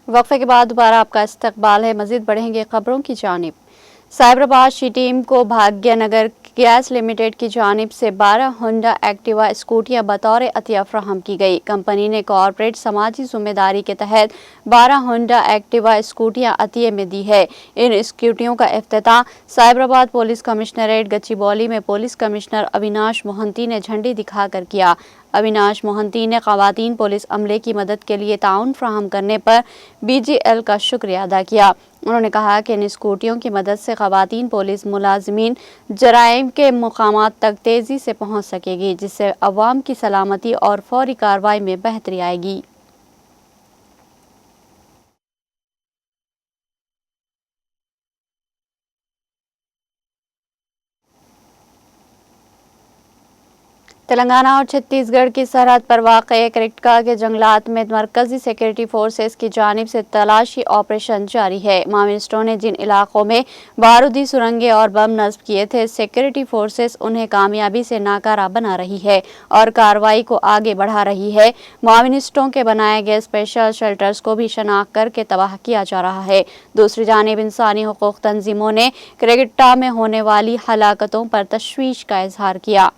وقفے کے بعد دوبارہ آپ کا استقبال ہے، مزید بڑھیں گے خبروں کی جانب۔ سائبرآباد شی ٹیم کو بھاگیہ نگر گیس لمیٹڈ کی جانب سے 12 ہونڈا ایکٹیوا اسکوٹیاں بطور عطیہ فراہم کی گئی۔ کمپنی نے کارپوریٹ سماجی ذمہ داری کے تحت 12 ہونڈا ایکٹیوا اسکوٹیاں عطیے میں دی ہے۔ ان اسکوٹیوں کا افتتاح سائبرآباد پولیس کمشنریٹ گچی باؤلی میں پولیس کمشنر اویناش موہنتی نے جھنڈی دکھا کر کیا۔ اویناش موہنتی نے خواتین پولیس عملے کی مدد کے لیے تعاون فراہم کرنے پر بی جی ایل کا شکریہ ادا کیا۔ انہوں نے کہا کہ ان اسکوٹیوں کی مدد سے خواتین پولیس ملازمین جرائم کے مقامات تک تیزی سے پہنچ سکے گی، جس سے عوام کی سلامتی اور فوری کارروائی میں بہتری آئے گی۔ تلنگانہ اور چھتیس گڑھ کی سرحد پر واقع کرکٹکا کے جنگلات میں مرکزی سیکورٹی فورسز کی جانب سے تلاشی آپریشن جاری ہے۔ ماویسٹوں نے جن علاقوں میں بارودی سرنگیں اور بم نصب کیے تھے، سیکورٹی فورسز انہیں کامیابی سے ناکارہ بنا رہی ہے اور کارروائی کو آگے بڑھا رہی ہے۔ ماویسٹوں کے بنائے گئے اسپیشل شیلٹرز کو بھی شناخت کر کے تباہ کیا جا رہا ہے۔ دوسری جانب انسانی حقوق تنظیموں نے کرکٹکا میں ہونے والی ہلاکتوں پر تشویش کا اظہار کیا۔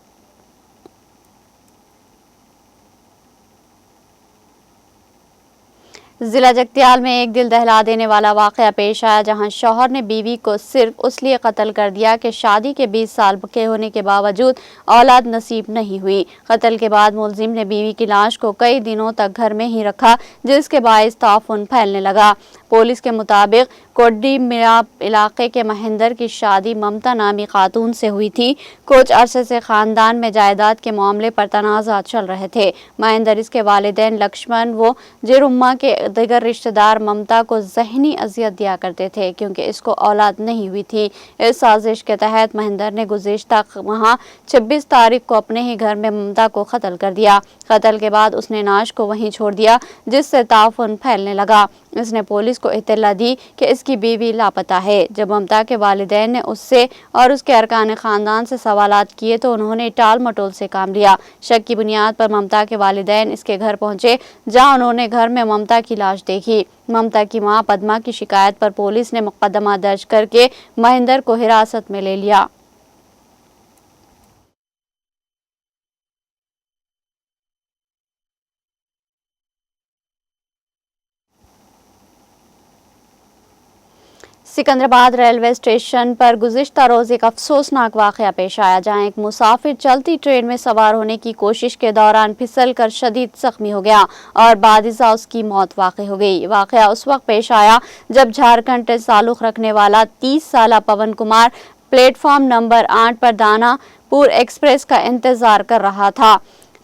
ضلع جگتیال میں ایک دل دہلا دینے والا واقعہ پیش آیا، جہاں شوہر نے بیوی کو صرف اس لیے قتل کر دیا کہ شادی کے 20 سال کے ہونے کے باوجود اولاد نصیب نہیں ہوئی۔ قتل کے بعد ملزم نے بیوی کی لاش کو کئی دنوں تک گھر میں ہی رکھا، جس کے باعث تعفن پھیلنے لگا۔ پولیس کے مطابق کوڈی میراب علاقے کے مہندر کی شادی ممتا نامی خاتون سے ہوئی تھی۔ کچھ عرصے سے خاندان میں جائیداد کے معاملے پر تنازعات چل رہے تھے۔ مہندر، اس کے والدین لکشمن و جیرمہ کے دیگر رشتہ دار ممتا کو ذہنی اذیت دیا کرتے تھے کیونکہ اس کو اولاد نہیں ہوئی تھی۔ اس سازش کے تحت مہندر نے گزشتہ ماہ 26 تاریخ کو اپنے ہی گھر میں ممتا کو قتل کر دیا۔ قتل کے بعد اس نے لاش کو وہیں چھوڑ دیا، جس سے تعفن پھیلنے لگا۔ اس نے پولیس کو اطلاع دی کہ اس کی بیوی لاپتہ ہے۔ جب ممتا کے والدین نے اس سے اور اس کے ارکان خاندان سے سوالات کیے تو انہوں نے ٹال مٹول سے کام لیا۔ شک کی بنیاد پر ممتا کے والدین اس کے گھر پہنچے، جہاں انہوں نے گھر میں ممتا کی لاش دیکھی۔ ممتا کی ماں پدما کی شکایت پر پولیس نے مقدمہ درج کر کے مہندر کو حراست میں لے لیا۔ سکندرآباد ریلوے اسٹیشن پر گزشتہ روز ایک افسوسناک واقعہ پیش آیا، جہاں ایک مسافر چلتی ٹرین میں سوار ہونے کی کوشش کے دوران پھسل کر شدید زخمی ہو گیا اور بعدازاں اس کی موت واقع ہو گئی۔ واقعہ اس وقت پیش آیا جب جھارکھنڈ سے تعلق رکھنے والا 30 سالہ Pawan Kumar plate form number 8 پر دانا پور ایکسپریس کا انتظار کر رہا تھا۔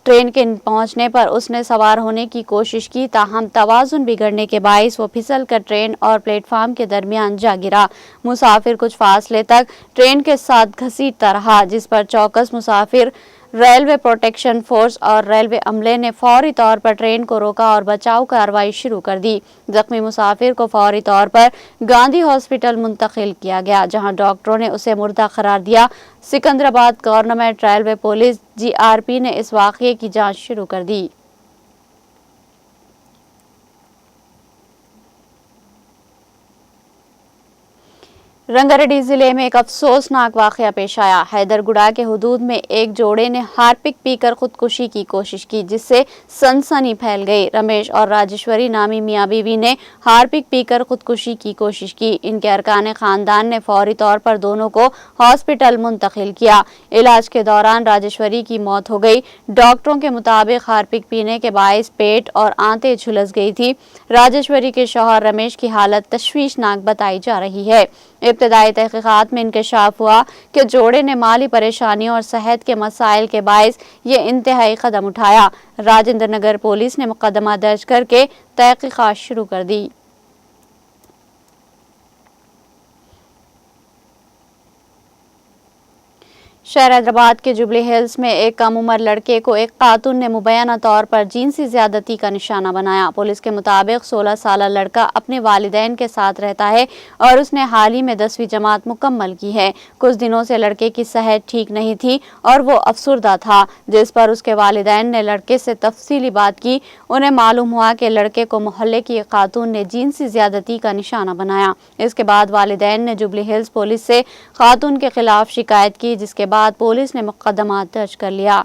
ٹرین کے پہنچنے پر اس نے سوار ہونے کی کوشش کی، تاہم توازن بگڑنے کے باعث وہ پھسل کر ٹرین اور پلیٹ فارم کے درمیان جا گرا۔ مسافر کچھ فاصلے تک ٹرین کے ساتھ گھسیٹتا رہا، جس پر چوکس مسافر، ریلوے پروٹیکشن فورس اور ریلوے عملے نے فوری طور پر ٹرین کو روکا اور بچاؤ کارروائی شروع کر دی۔ زخمی مسافر کو فوری طور پر گاندھی ہاسپٹل منتقل کیا گیا، جہاں ڈاکٹروں نے اسے مردہ قرار دیا۔ سکندرآباد گورنمنٹ ریلوے پولیس جی آر پی نے اس واقعے کی جانچ شروع کر دی۔ رنگا ریڈی ضلع میں ایک افسوسناک واقعہ پیش آیا۔ حیدرگوڑا کے حدود میں ایک جوڑے نے ہارپک پی کر خودکشی کی کوشش کی، جس سے سنسنی پھیل گئی۔ رمیش اور راجیشوری نامی میاں بیوی نے ہارپک پی کر خودکشی کی کوشش کی۔ ان کے ارکان خاندان نے فوری طور پر دونوں کو ہاسپٹل منتقل کیا۔ علاج کے دوران راجیشوری کی موت ہو گئی۔ ڈاکٹروں کے مطابق ہارپک پینے کے باعث پیٹ اور آنتیں جھلس گئی تھی۔ راجیشوری کے شوہر رمیش کی حالت تشویشناک بتائی جا رہی ہے۔ ابتدائی تحقیقات میں انکشاف ہوا کہ جوڑے نے مالی پریشانیوں اور صحت کے مسائل کے باعث یہ انتہائی قدم اٹھایا۔ راجندر نگر پولیس نے مقدمہ درج کر کے تحقیقات شروع کر دی۔ شہر حیدرآباد کے جوبلی ہلز میں ایک کم عمر لڑکے کو ایک خاتون نے مبینہ طور پر جنسی زیادتی کا نشانہ بنایا۔ پولیس کے مطابق 16 سالہ لڑکا اپنے والدین کے ساتھ رہتا ہے اور اس نے حال ہی میں 10ویں جماعت مکمل کی ہے۔ کچھ دنوں سے لڑکے کی صحت ٹھیک نہیں تھی اور وہ افسردہ تھا، جس پر اس کے والدین نے لڑکے سے تفصیلی بات کی۔ انہیں معلوم ہوا کہ لڑکے کو محلے کی ایک خاتون نے جنسی زیادتی کا نشانہ بنایا۔ اس کے بعد والدین نے جوبلی ہلز پولیس سے خاتون کے خلاف شکایت کی، جس کے بعد پولیس نے مقدمہ درج کر لیا۔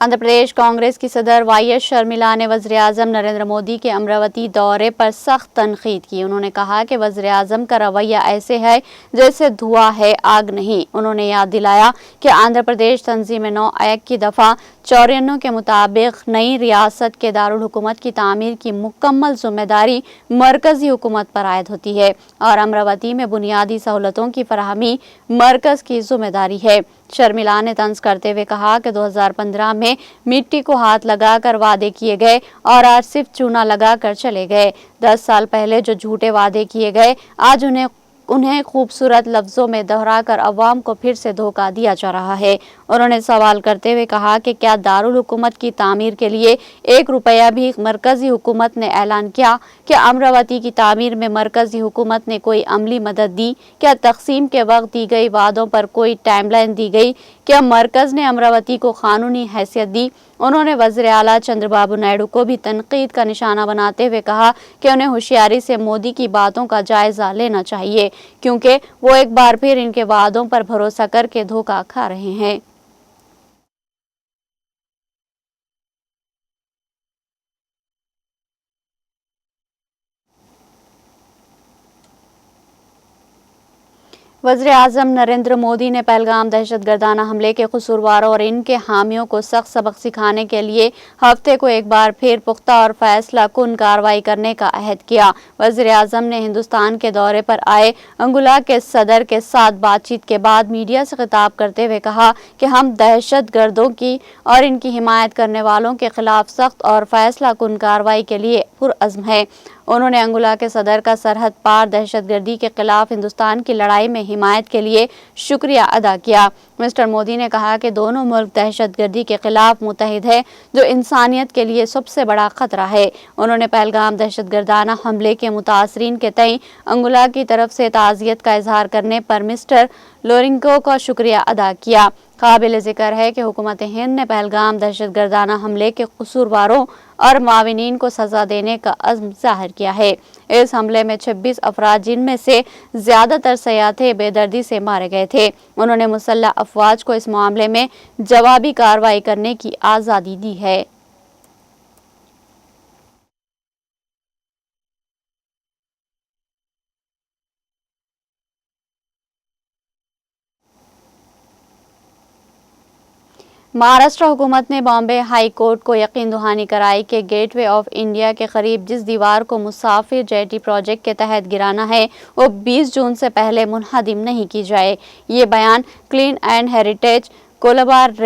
آندھرا پردیش کانگریس کی صدر وائی ایس شرمیلا نے وزیر اعظم نریندر مودی کے امراوتی دورے پر سخت تنقید کی۔ انہوں نے کہا کہ وزیر اعظم کا رویہ ایسے ہے جیسے دھواں ہے، آگ نہیں۔ انہوں نے یاد دلایا کہ آندھرا پردیش تنظیم نو ایکٹ کی دفعہ 94 کے مطابق نئی ریاست کے دارالحکومت کی تعمیر کی مکمل ذمہ داری مرکزی حکومت پر عائد ہوتی ہے اور امراوتی میں بنیادی سہولتوں کی فراہمی مرکز کی ذمہ داری ہے۔ شرمیلا نے طنز کرتے ہوئے کہا کہ 2015 میں مٹی کو ہاتھ لگا کر وعدے کیے گئے اور آج صرف چونا لگا کر چلے گئے۔ 10 سال پہلے جو جھوٹے وعدے کیے گئے آج انہیں خوبصورت لفظوں میں دہرا کر عوام کو پھر سے دھوکہ دیا جا رہا ہے۔ انہوں نے سوال کرتے ہوئے کہا کہ کیا دارالحکومت کی تعمیر کے لیے 1 روپیہ بھی مرکزی حکومت نے اعلان کیا؟ کیا امراوتی کی تعمیر میں مرکزی حکومت نے کوئی عملی مدد دی؟ کیا تقسیم کے وقت دی گئی وعدوں پر کوئی ٹائم لائن دی گئی؟ کیا مرکز نے امراوتی کو قانونی حیثیت دی؟ انہوں نے وزیر اعلیٰ چندر بابو نائیڈو کو بھی تنقید کا نشانہ بناتے ہوئے کہا کہ انہیں ہوشیاری سے مودی کی باتوں کا جائزہ لینا چاہیے، کیونکہ وہ ایک بار پھر ان کے وعدوں پر بھروسہ کر کے دھوکہ کھا رہے ہیں۔ وزیر اعظم نریندر مودی نے پہلگام دہشت گردانہ حملے کے قصورواروں اور ان کے حامیوں کو سخت سبق سکھانے کے لیے ہفتے کو ایک بار پھر پختہ اور فیصلہ کن کارروائی کرنے کا عہد کیا۔ وزیر اعظم نے ہندوستان کے دورے پر آئے انگولا کے صدر کے ساتھ بات چیت کے بعد میڈیا سے خطاب کرتے ہوئے کہا کہ ہم دہشت گردوں کی اور ان کی حمایت کرنے والوں کے خلاف سخت اور فیصلہ کن کارروائی کے لیے پرعزم ہیں۔ انہوں نے انگولا کے صدر کا سرحد پار دہشت گردی کے خلاف ہندوستان کی لڑائی میں حمایت کے لیے شکریہ ادا کیا۔ مسٹر مودی نے کہا کہ دونوں ملک دہشت گردی کے خلاف متحد ہیں، جو انسانیت کے لیے سب سے بڑا خطرہ ہے۔ انہوں نے پہلگام دہشت گردانہ حملے کے متاثرین کے تئیں انگولا کی طرف سے تعزیت کا اظہار کرنے پر مسٹر لورینکو کا شکریہ ادا کیا۔ قابل ذکر ہے کہ حکومت ہند نے پہلگام دہشت گردانہ حملے کے قصورواروں اور معاونین کو سزا دینے کا عزم ظاہر کیا ہے۔ اس حملے میں 26 افراد، جن میں سے زیادہ تر سیاح تھے، بے دردی سے مارے گئے تھے۔ انہوں نے مسلح افواج کو اس معاملے میں جوابی کارروائی کرنے کی آزادی دی ہے۔ مہاراشٹر حکومت نے بامبے ہائی کورٹ کو یقین دہانی کرائی کہ گیٹ وے آف انڈیا کے قریب جس دیوار کو مسافر جیٹی پروجیکٹ کے تحت گرانا ہے وہ 20 جون سے پہلے منہدم نہیں کی جائے۔ یہ بیان کلین اینڈ ہیریٹیج کولابار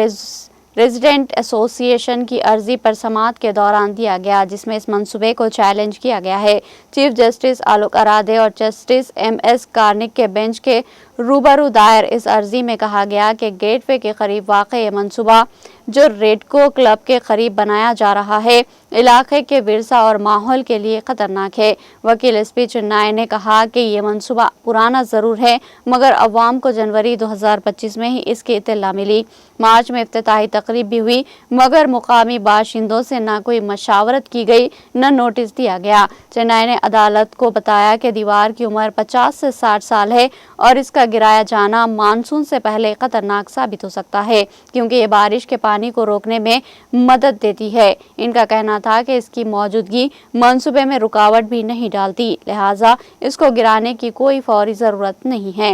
ریزیڈنٹ ایسوسی ایشن کی عرضی پر سماعت کے دوران دیا گیا، جس میں اس منصوبے کو چیلنج کیا گیا ہے۔ چیف جسٹس آلوک ارادے اور جسٹس ایم ایس کارنک کے بینچ کے روبرو دائر اس عرضی میں کہا گیا کہ گیٹ وے کے قریب واقع یہ منصوبہ جو ریڈکو کلب کے قریب بنایا جا رہا ہے، علاقے کے ورثہ اور ماحول کے لیے خطرناک ہے۔ وکیل ایس پی چنائی نے کہا کہ یہ منصوبہ پرانا ضرور ہے، مگر عوام کو جنوری 2025 میں ہی اس کی اطلاع ملی۔ مارچ میں افتتاحی تقریب بھی ہوئی، مگر مقامی باشندوں سے نہ کوئی مشاورت کی گئی، نہ نوٹس دیا گیا۔ چنائی نے عدالت کو بتایا کہ دیوار کی عمر 50 سے 60 سال ہے اور اس کا گرایا جانا مانسون سے پہلے خطرناک ثابت ہو سکتا ہے، کیونکہ یہ بارش کے پانی کو روکنے میں مدد دیتی ہے۔ ان کا کہنا تھا کہ اس کی موجودگی منصوبے میں رکاوٹ بھی نہیں ڈالتی، لہٰذا اس کو گرانے کی کوئی فوری ضرورت نہیں ہے۔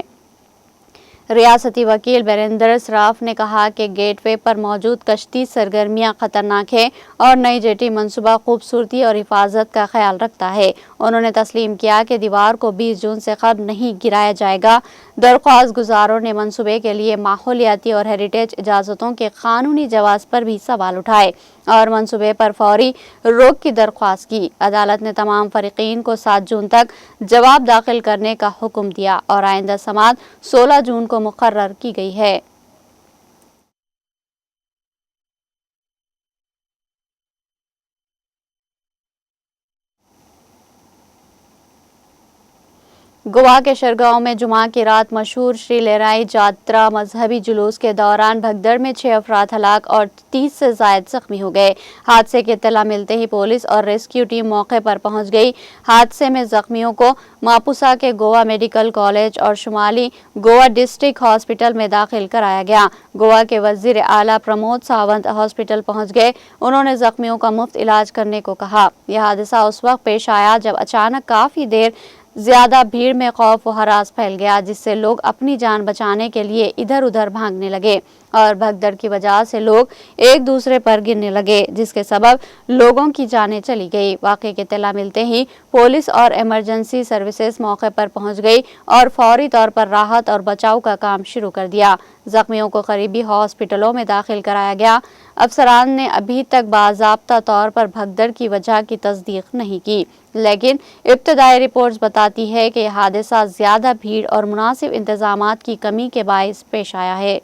ریاستی وکیل بیریندر سراف نے کہا کہ گیٹ وے پر موجود کشتی سرگرمیاں خطرناک ہیں اور نئی جیٹی منصوبہ خوبصورتی اور حفاظت کا خیال رکھتا ہے۔ انہوں نے تسلیم کیا کہ دیوار کو 20 جون سے قبل نہیں گرایا جائے گا۔ درخواست گزاروں نے منصوبے کے لیے ماحولیاتی اور ہیریٹیج اجازتوں کے قانونی جواز پر بھی سوال اٹھائے۔ اور منصوبے پر فوری روک کی درخواست کی۔ عدالت نے تمام فریقین کو 7 جون تک جواب داخل کرنے کا حکم دیا اور آئندہ سماعت 16 جون کو مقرر کی گئی ہے۔ گوا کے شرگاؤں میں جمعہ کی رات مشہور شری لیرائی جاترا مذہبی جلوس کے دوران بھگدڑ میں 6 افراد ہلاک اور 30 سے زائد زخمی ہو گئے۔ حادثے کی اطلاع ملتے ہی پولیس اور ریسکیو ٹیم موقع پر پہنچ گئی۔ حادثے میں زخمیوں کو ماپوسا کے گوا میڈیکل کالج اور شمالی گوا ڈسٹرکٹ ہاسپٹل میں داخل کرایا گیا۔ گوا کے وزیر اعلیٰ پرمود ساونت ہاسپٹل پہنچ گئے۔ انہوں نے زخمیوں کا مفت علاج کرنے کو کہا۔ یہ حادثہ اس وقت پیش آیا جب اچانک کافی دیر زیادہ بھیڑ میں خوف و ہراس پھیل گیا، جس سے لوگ اپنی جان بچانے کے لیے ادھر ادھر بھاگنے لگے اور بھگدڑ کی وجہ سے لوگ ایک دوسرے پر گرنے لگے، جس کے سبب لوگوں کی جانیں چلی گئی۔ واقعے کی اطلاع ملتے ہی پولیس اور ایمرجنسی سروسز موقع پر پہنچ گئی اور فوری طور پر راحت اور بچاؤ کا کام شروع کر دیا۔ زخمیوں کو قریبی ہاسپٹلوں میں داخل کرایا گیا۔ افسران نے ابھی تک باضابطہ طور پر بھگدڑ کی وجہ کی تصدیق نہیں کی، لیکن ابتدائی رپورٹس بتاتی ہے کہ یہ حادثہ زیادہ بھیڑ اور مناسب انتظامات کی کمی کے باعث پیش آیا ہے۔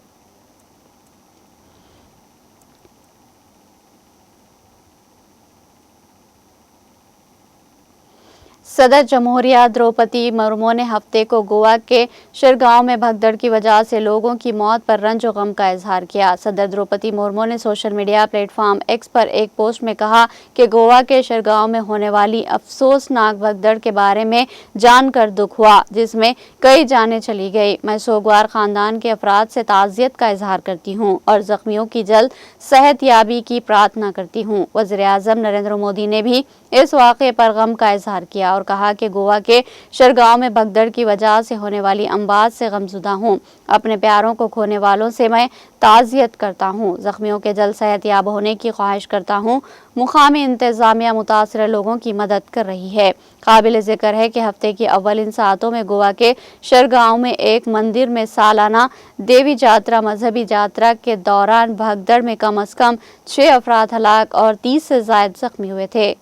صدر جمہوریہ دروپدی مرمو نے ہفتے کو گوا کے شرگاؤں میں بھگدڑ کی وجہ سے لوگوں کی موت پر رنج و غم کا اظہار کیا۔ صدر دروپدی مرمو نے social media platform X پر ایک پوسٹ میں کہا کہ گوا کے شرگاؤں میں ہونے والی افسوسناک بھگدڑ کے بارے میں جان کر دکھ ہوا، جس میں کئی جانیں چلی گئی۔ میں سوگوار خاندان کے افراد سے تعزیت کا اظہار کرتی ہوں اور زخمیوں کی جلد صحت یابی کی پرارتھنا کرتی ہوں۔ وزیر اعظم نریندر مودی نے بھی اس واقعے پر غم کا اظہار کیا اور کہا کہ گوا کے شرگاؤں میں بھگدڑ کی وجہ سے ہونے والی اموات سے غمزدہ ہوں۔ اپنے پیاروں کو کھونے والوں سے میں تعزیت کرتا ہوں۔ زخمیوں کے جلد صحت یاب ہونے کی خواہش کرتا ہوں۔ مقامی انتظامیہ متاثرہ لوگوں کی مدد کر رہی ہے۔ قابل ذکر ہے کہ ہفتے کی اولین ساعتوں میں گوا کے شرگاؤں میں ایک مندر میں سالانہ دیوی جاترا مذہبی جاترا کے دوران بھگدڑ میں کم از کم 6 افراد ہلاک اور 30 سے زائد زخمی ہوئے تھے۔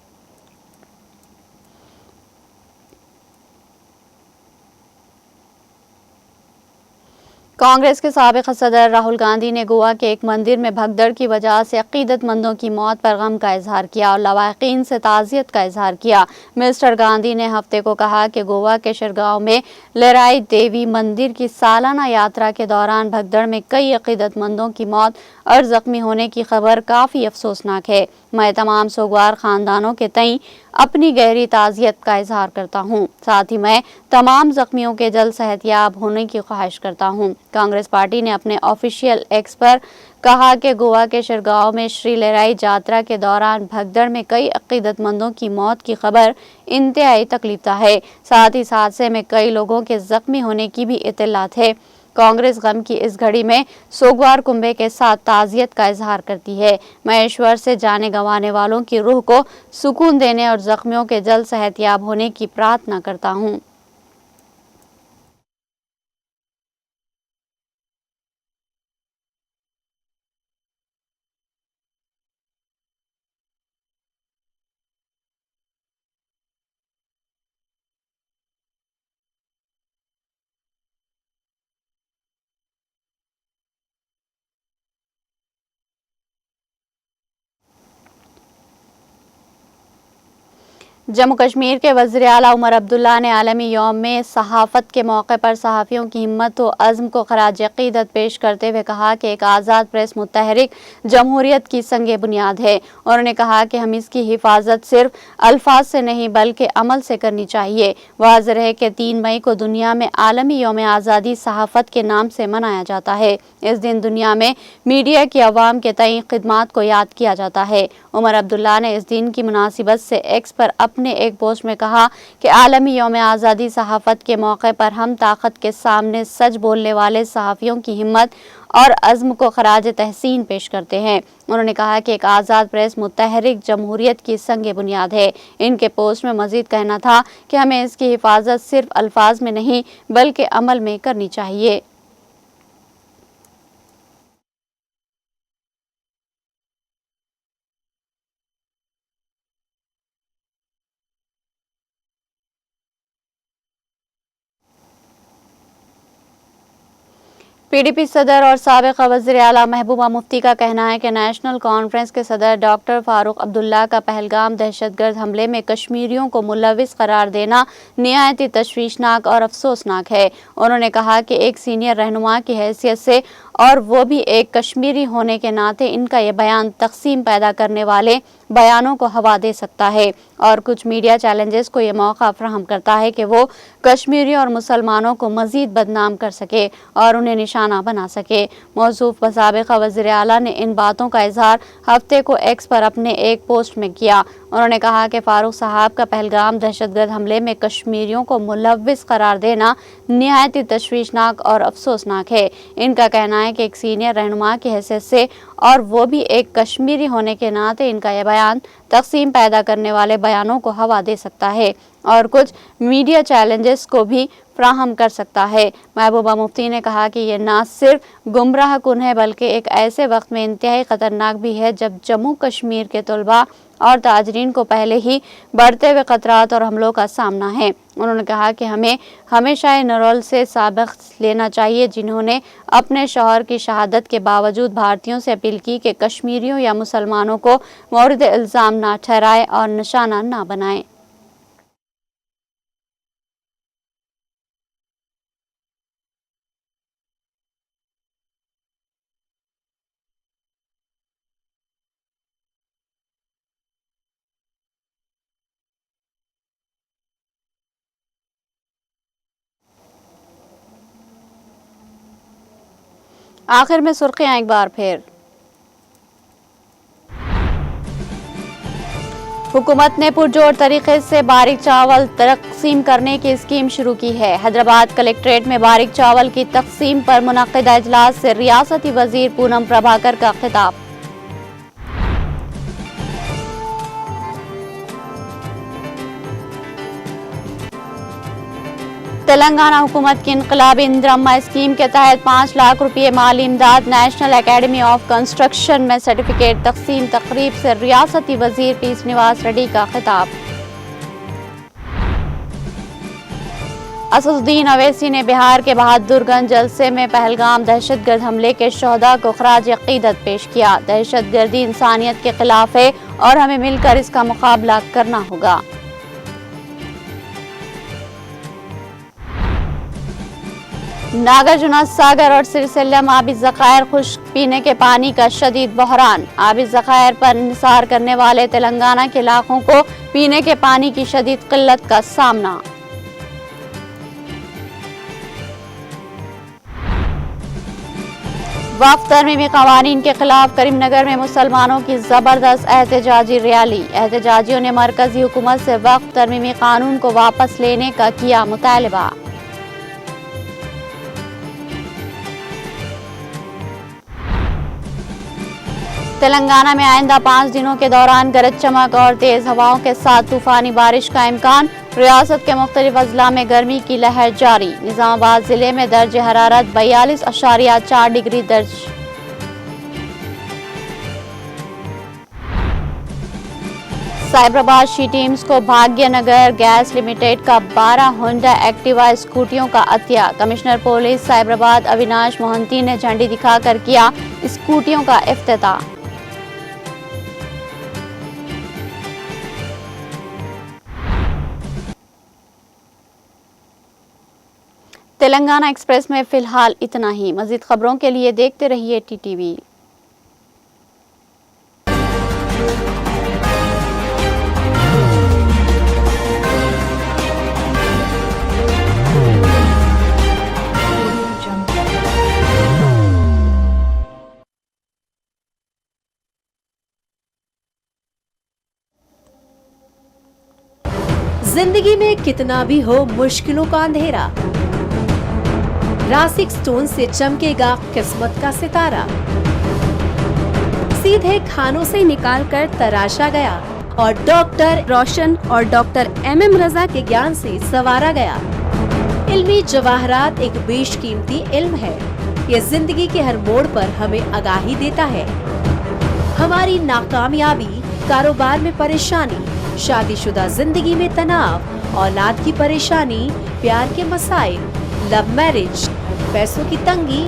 کانگریس کے سابق صدر راہل گاندھی نے گوا کے ایک مندر میں بھگدڑ کی وجہ سے عقیدت مندوں کی موت پر غم کا اظہار کیا اور لواحقین سے تعزیت کا اظہار کیا۔ مسٹر گاندھی نے ہفتے کو کہا کہ گوا کے شرگاؤں میں لیرائی دیوی مندر کی سالانہ یاترا کے دوران بھگدڑ میں کئی عقیدت مندوں کی موت اور زخمی ہونے کی خبر کافی افسوسناک ہے۔ میں تمام سوگوار خاندانوں کے تئیں اپنی گہری تعزیت کا اظہار کرتا ہوں، ساتھ ہی میں تمام زخمیوں کے جلد صحت یاب ہونے کی خواہش کرتا ہوں۔ کانگریس پارٹی نے اپنے آفیشیل ایکس پر کہا کہ گوا کے شرگاؤں میں شری لیرائی جاترا کے دوران بھگدڑ میں کئی عقیدت مندوں کی موت کی خبر انتہائی تکلیف دہ ہے۔ ساتھ ہی اس حادثے میں کئی لوگوں کے زخمی ہونے کی بھی اطلاعات ہے۔ کانگریس غم کی اس گھڑی میں سوگوار کنبے کے ساتھ تعزیت کا اظہار کرتی ہے۔ میں ایشور سے جانے گنوانے والوں کی روح کو سکون دینے اور زخمیوں کے جلد صحت یاب ہونے کی پرارتھنا کرتا ہوں۔ جموں کشمیر کے وزیر اعلیٰ عمر عبداللہ نے عالمی یوم صحافت کے موقع پر صحافیوں کی ہمت و عزم کو خراج عقیدت پیش کرتے ہوئے کہا کہ ایک آزاد پریس متحرک جمہوریت کی سنگ بنیاد ہے۔ انہوں نے کہا کہ ہم اس کی حفاظت صرف الفاظ سے نہیں بلکہ عمل سے کرنی چاہیے۔ واضح ہے کہ 3 مئی کو دنیا میں عالمی یوم آزادی صحافت کے نام سے منایا جاتا ہے۔ اس دن دنیا میں میڈیا کی عوام کے تئیں خدمات کو یاد کیا جاتا ہے۔ عمر عبداللہ نے اس دن کی مناسبت سے ایکس پر اپنے ایک پوسٹ میں کہا کہ عالمی یوم آزادی صحافت کے موقع پر ہم طاقت کے سامنے سچ بولنے والے صحافیوں کی ہمت اور عزم کو خراج تحسین پیش کرتے ہیں۔ انہوں نے کہا کہ ایک آزاد پریس متحرک جمہوریت کی سنگ بنیاد ہے۔ ان کے پوسٹ میں مزید کہنا تھا کہ ہمیں اس کی حفاظت صرف الفاظ میں نہیں بلکہ عمل میں کرنی چاہیے۔ PDP صدر اور سابق وزیر اعلیٰ محبوبہ مفتی کا کہنا ہے کہ نیشنل کانفرنس کے صدر ڈاکٹر فاروق عبداللہ کا پہلگام دہشت گرد حملے میں کشمیریوں کو ملوث قرار دینا نہایت ہی تشویشناک اور افسوسناک ہے۔ انہوں نے کہا کہ ایک سینئر رہنما کی حیثیت سے اور وہ بھی ایک کشمیری ہونے کے ناطے ان کا یہ بیان تقسیم پیدا کرنے والے بیانوں کو ہوا دے سکتا ہے اور کچھ میڈیا چیلنجز کو یہ موقع فراہم کرتا ہے کہ وہ کشمیریوں اور مسلمانوں کو مزید بدنام کر سکے اور انہیں نشانہ بنا سکے۔ موصوف سابق وزیر اعلیٰ نے ان باتوں کا اظہار ہفتے کو ایکس پر اپنے ایک پوسٹ میں کیا۔ انہوں نے کہا کہ فاروق صاحب کا پہلگام دہشت گرد حملے میں کشمیریوں کو ملوث قرار دینا نہایت ہی تشویشناک اور افسوسناک ہے۔ ان کا کہنا ہے کہ ایک سینئر رہنما کی حیثیت سے اور وہ بھی ایک کشمیری ہونے کے ناطے ان کا یہ بیان تقسیم پیدا کرنے والے بیانوں کو ہوا دے سکتا ہے اور کچھ میڈیا چیلنجز کو بھی فراہم کر سکتا ہے۔ محبوبہ مفتی نے کہا کہ یہ نہ صرف گمراہ کن ہے بلکہ ایک ایسے وقت میں انتہائی خطرناک بھی ہے جب جموں کشمیر کے طلباء اور تاجرین کو پہلے ہی بڑھتے ہوئے خطرات اور حملوں کا سامنا ہے۔ انہوں نے کہا کہ ہمیں ہمیشہ ان رول سے سبق لینا چاہیے جنہوں نے اپنے شوہر کی شہادت کے باوجود بھارتیوں سے اپیل کی کہ کشمیریوں یا مسلمانوں کو مورد الزام نہ ٹھہرائے اور نشانہ نہ بنائیں۔ آخر میں سرخیاں ایک بار پھر۔ حکومت نے پرجور طریقے سے باریک چاول تقسیم کرنے کی اسکیم شروع کی ہے۔ حیدرآباد کلکٹریٹ میں باریک چاول کی تقسیم پر منعقدہ اجلاس سے ریاستی وزیر پونم پربھاکر کا خطاب۔ تلنگانہ حکومت کی انقلابی اندرما اسکیم کے تحت 5 لاکھ روپے مالی امداد۔ نیشنل اکیڈمی آف کنسٹرکشن میں سرٹیفکیٹ تقسیم تقریب سے ریاستی وزیر پی سرینواس ریڈی کا خطاب۔ اسد الدین اویسی نے بہار کے بہادر گنج جلسے میں پہلگام دہشت گرد حملے کے شہداء کو خراج عقیدت پیش کیا۔ دہشت گردی انسانیت کے خلاف ہے اور ہمیں مل کر اس کا مقابلہ کرنا ہوگا۔ ناگرجنا ساگر اور سری سیلم آبی ذخائر خشک پینے کے پانی کا شدید بحران۔ آبی ذخائر پر انحصار کرنے والے تلنگانہ کے علاقوں کو پینے کے پانی کی شدید قلت کا سامنا۔ وقف ترمیمی قوانین کے خلاف کریم نگر میں مسلمانوں کی زبردست احتجاجی ریلی۔ احتجاجیوں نے مرکزی حکومت سے وقف ترمیمی قانون کو واپس لینے کا کیا مطالبہ۔ تلنگانہ میں آئندہ 5 دنوں کے دوران گرج چمک اور تیز ہواؤں کے ساتھ طوفانی بارش کا امکان۔ ریاست کے مختلف اضلاع میں گرمی کی لہر جاری۔ نظام آباد ضلع میں درجہ حرارت 42.4 ڈگری درج۔ سائبرآباد شی ٹیمز کو بھاگیہ نگر گیس لمیٹڈ کا 12 ہونڈا ایکٹیوا اسکوٹیوں کا عطیہ۔ کمشنر پولیس سائبرآباد اویناش موہنتی نے جھنڈی دکھا کر کیا اسکوٹیوں کا افتتاح۔ تلنگانہ ایکسپریس میں فی الحال اتنا ہی۔ مزید خبروں کے لیے دیکھتے رہیے TTV۔ زندگی میں کتنا بھی ہو مشکلوں کا اندھیرا، راسک سٹون سے چمکے گا قسمت کا ستارہ۔ سیدھے کھانوں سے نکال کر تراشا گیا اور ڈاکٹر روشن اور ڈاکٹر MM رضا کے گیان سے سنوارا گیا۔ علمی جواہرات ایک بیش قیمتی علم ہے۔ یہ زندگی کے ہر موڑ پر ہمیں آگاہی دیتا ہے۔ ہماری ناکامیابی، کاروبار میں پریشانی، شادی شدہ زندگی میں تناؤ، اولاد کی پریشانی، پیار کے مسائل، لو میرج، پیسوں کی تنگی،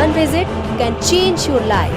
One visit can change your life.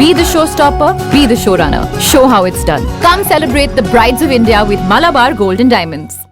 Be the showstopper, be the showrunner. Show how it's done. Come celebrate the brides of India with Malabar Gold and Diamonds.